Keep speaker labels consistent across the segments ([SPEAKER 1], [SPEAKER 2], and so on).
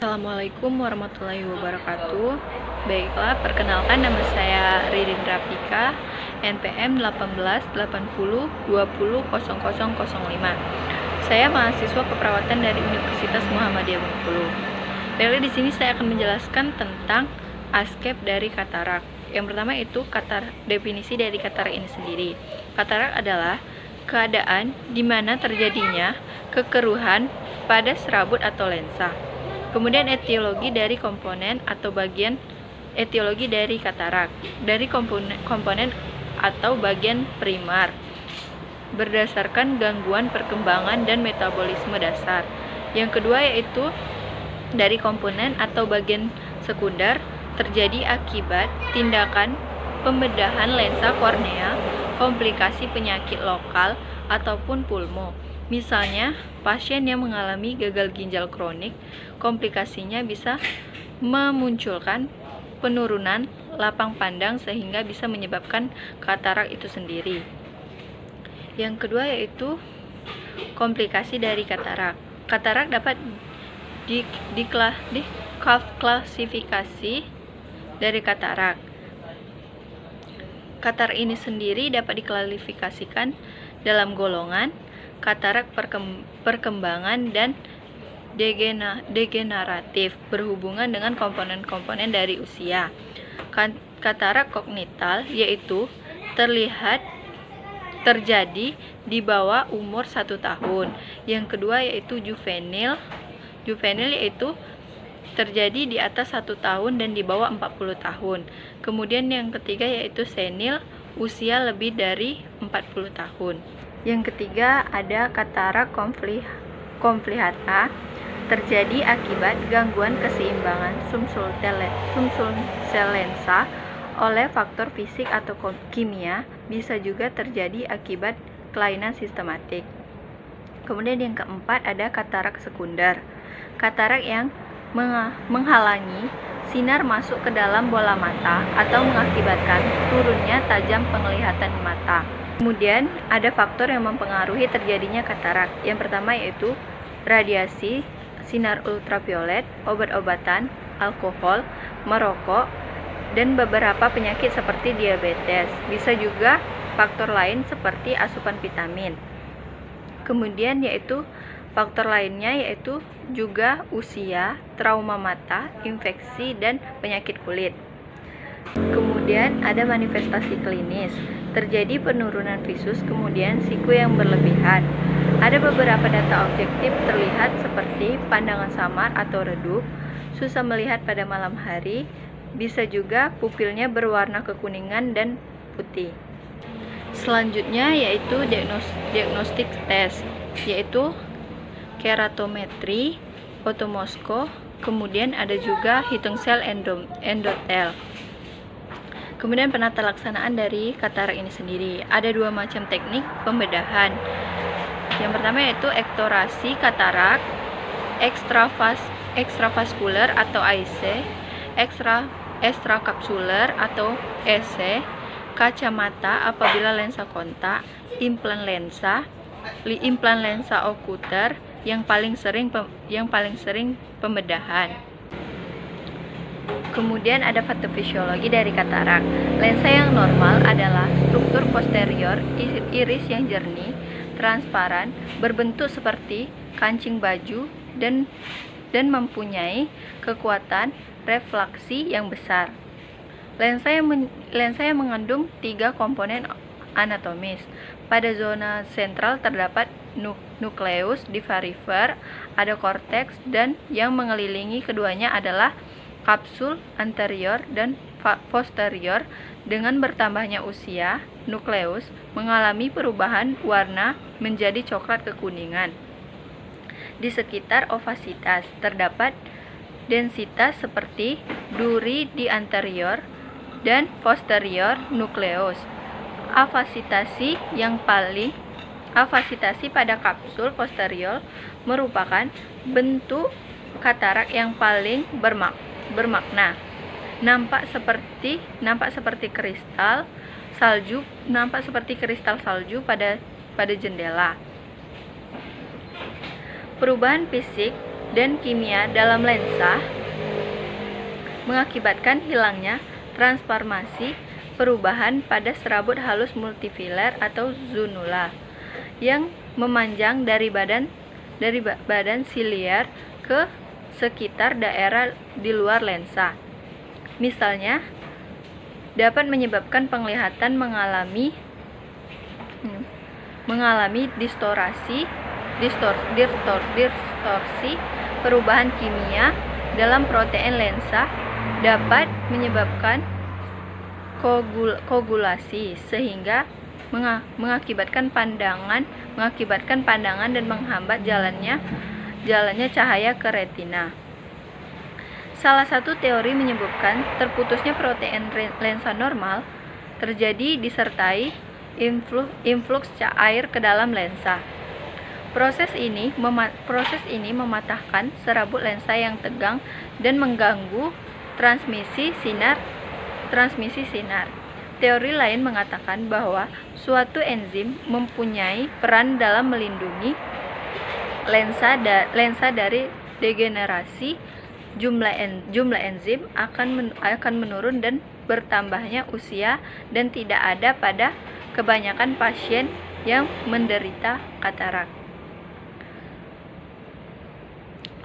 [SPEAKER 1] Assalamualaikum warahmatullahi wabarakatuh. Baiklah, perkenalkan nama saya Ririn Rapika, NPM 1880200005. Saya mahasiswa keperawatan dari Universitas Muhammadiyah Bengkulu. Baiklah, di sini saya akan menjelaskan tentang aspek dari katarak. Yang pertama itu definisi dari katarak ini sendiri. Katarak adalah keadaan di mana terjadinya kekeruhan pada serabut atau lensa. Kemudian etiologi dari komponen atau bagian etiologi dari katarak, dari komponen atau bagian primer berdasarkan gangguan perkembangan dan metabolisme dasar. Yang kedua yaitu dari komponen atau bagian sekunder terjadi akibat tindakan pembedahan lensa kornea, komplikasi penyakit lokal ataupun pulmo. Misalnya, pasien yang mengalami gagal ginjal kronik, komplikasinya bisa memunculkan penurunan lapang pandang sehingga bisa menyebabkan katarak itu sendiri. Yang kedua yaitu komplikasi dari katarak. Katarak dapat diklasifikasi dari katarak. Katarak ini sendiri dapat diklasifikasikan dalam golongan katarak perkembangan dan degeneratif berhubungan dengan komponen-komponen dari usia. Katarak kognital yaitu terjadi di bawah umur 1 tahun. Yang kedua yaitu juvenil yaitu terjadi di atas 1 tahun dan di bawah 40 tahun. Kemudian yang ketiga yaitu senil, usia lebih dari 40 tahun. Yang ketiga ada katarak komplikata, terjadi akibat gangguan keseimbangan sumsul sel lensa oleh faktor fisik atau kimia, bisa juga terjadi akibat kelainan sistematik. Kemudian yang keempat ada katarak sekunder, katarak yang menghalangi sinar masuk ke dalam bola mata atau mengakibatkan turunnya tajam penglihatan mata. Kemudian ada faktor yang mempengaruhi terjadinya katarak. Yang pertama yaitu radiasi, sinar ultraviolet, obat-obatan, alkohol, merokok, dan beberapa penyakit seperti diabetes. Bisa juga faktor lain seperti asupan vitamin. Kemudian yaitu faktor lainnya yaitu juga usia, trauma mata, infeksi, dan penyakit kulit. Kemudian ada manifestasi klinis, terjadi penurunan visus, kemudian siku yang berlebihan. Ada beberapa data objektif terlihat seperti pandangan samar atau redup, susah melihat pada malam hari, bisa juga pupilnya berwarna kekuningan dan putih. Selanjutnya yaitu diagnostik tes, yaitu keratometri, otomosko, kemudian ada juga hitung sel endotel. Kemudian penata laksanaan dari katarak ini sendiri. Ada 2 macam teknik pembedahan. Yang pertama yaitu ektorasi katarak, ekstravaskular atau IC, ekstrakapsuler atau EC, kacamata apabila lensa kontak, implan lensa okuler yang paling sering pembedahan. Kemudian ada patofisiologi dari katarak. Lensa yang normal adalah struktur posterior iris yang jernih, transparan, berbentuk seperti kancing baju dan mempunyai kekuatan refleksi yang besar. Lensa yang mengandung 3 komponen anatomis. Pada zona sentral terdapat nukleus divariver, ada korteks, dan yang mengelilingi keduanya adalah kapsul anterior dan posterior. Dengan bertambahnya usia, nukleus mengalami perubahan warna menjadi coklat kekuningan. Di sekitar ovasitas terdapat densitas seperti duri di anterior dan posterior nukleus. Afasitasi pada kapsul posterior merupakan bentuk katarak yang paling bermakna. Nampak seperti kristal salju pada jendela. Perubahan fisik dan kimia dalam lensa mengakibatkan hilangnya transformasi perubahan pada serabut halus multifilar atau zonula yang memanjang dari badan siliar ke sekitar daerah di luar lensa. Misalnya, dapat menyebabkan penglihatan mengalami distorsi, perubahan kimia dalam protein lensa dapat menyebabkan koagulasi sehingga mengakibatkan pandangan dan menghambat jalannya cahaya ke retina. Salah satu teori menyebutkan terputusnya protein lensa normal terjadi disertai influx air ke dalam lensa. Proses ini mematahkan serabut lensa yang tegang dan mengganggu transmisi sinar. Teori lain mengatakan bahwa suatu enzim mempunyai peran dalam melindungi lensa dari degenerasi. Jumlah enzim akan menurun dan bertambahnya usia dan tidak ada pada kebanyakan pasien yang menderita katarak.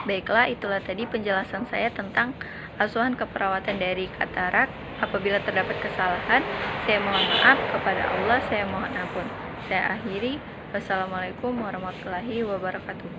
[SPEAKER 1] Baiklah, itulah tadi penjelasan saya tentang asuhan keperawatan dari katarak. Apabila terdapat kesalahan, saya mohon maaf. Kepada Allah saya mohon ampun. Saya akhiri. Wassalamualaikum warahmatullahi wabarakatuh.